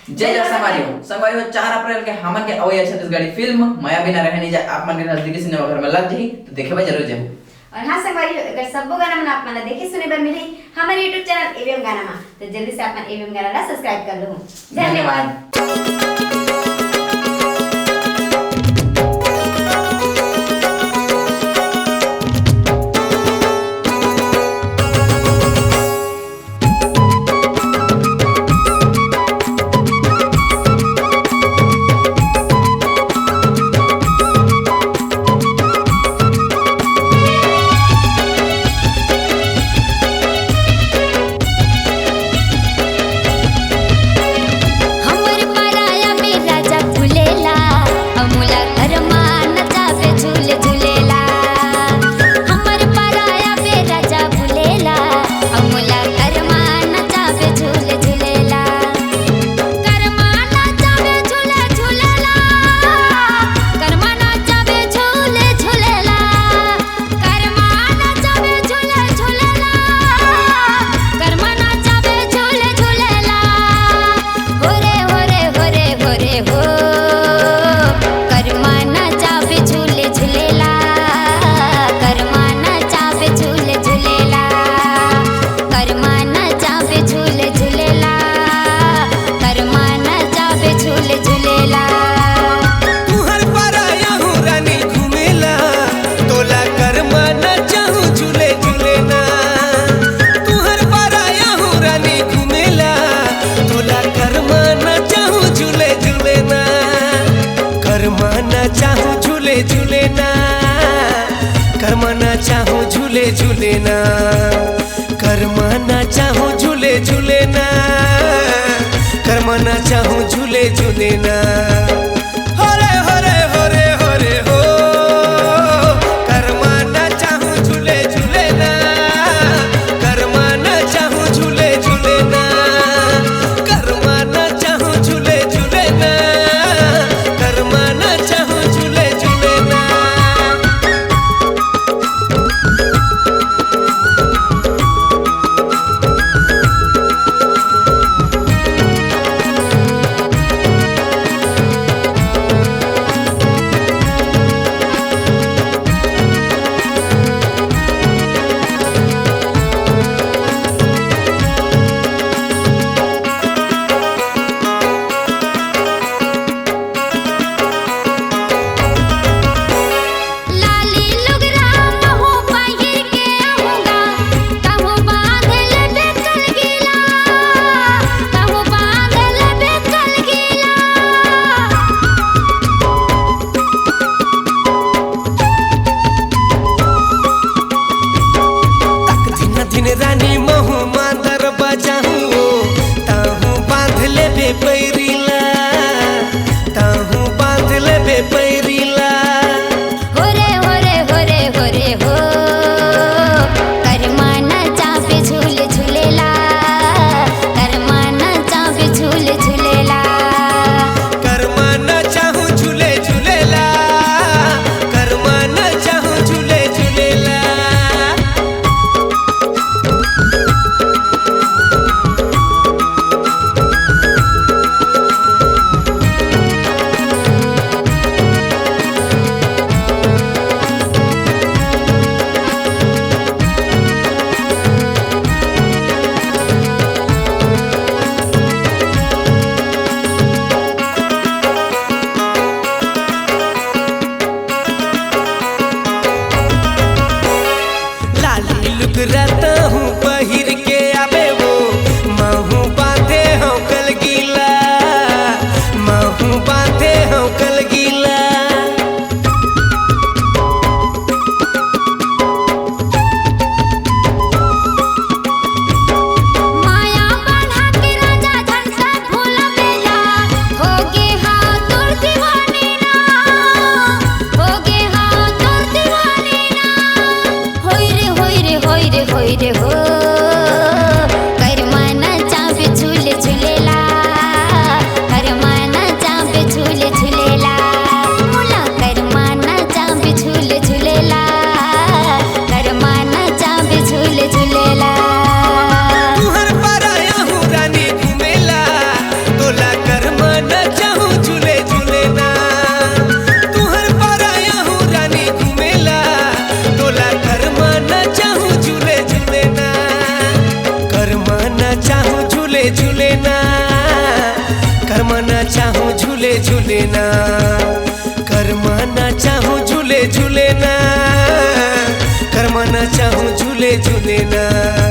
जय जय संगवारी 4 अप्रैल के हमन के अवैया छत्तीसगढ़ी फिल्म माया बिना रहनी जाए आप मन के नजदीकी सिनेमा घर में लग जाही तो देखे बा जरूर जाओ। और हाँ संगवारी अगर सबो गाना मन आप मन देखे सुने बर मिली हमारे YouTube चैनल एवीएम गाना में तो जल्दी से आप एवीएम गाना ला सब्सक्राइब कर लो। धन्यवाद। झूले ना करमाना चाहूँ झूले झूले ना करमाना चाहूँ झूले झूले ना होरे होरे होरे होरे हो करमाना चाहूँ झूले झूले ना करमाना चाहूँ झूले झूले ना करमाना चाहूँ झूले झूले ना करमाना चाहूँ झूले झूले ना। रानी महू मांदर बजाहू ताहू बांध ले पैरीला ताहू बांध ले पैरीला होरे होरे होरे होरे हो करमाना चापे झूले झूलेला करमाना चापे झूले झूलेला करमाना चाहूँ झूले झूलेला करमाना चाहूँ झूले झूलेला। रहता हूँ पहिर के आबे वो महू बांधे हूँ कल गीला महू बांधे हूँ कल गीला। माया बांधा के राजा झंसा फूल बेला होगे हाँ तोर दीवानी ना होगे हाँ तोर दीवानी ना होई रे होई रे होई रे होई रे हो करमाना चापे झूले झूलेला करमाना चापे झूले झूलेला मुला करमाना चापे झूले झूलेला करमाना चापे झूले झूलेला। तुहर पराया हूँ रानी घूमेला तोला कर झूले ना करमाना चाहूँ झूले झूले ना करमाना चाहूँ झूले झूले ना।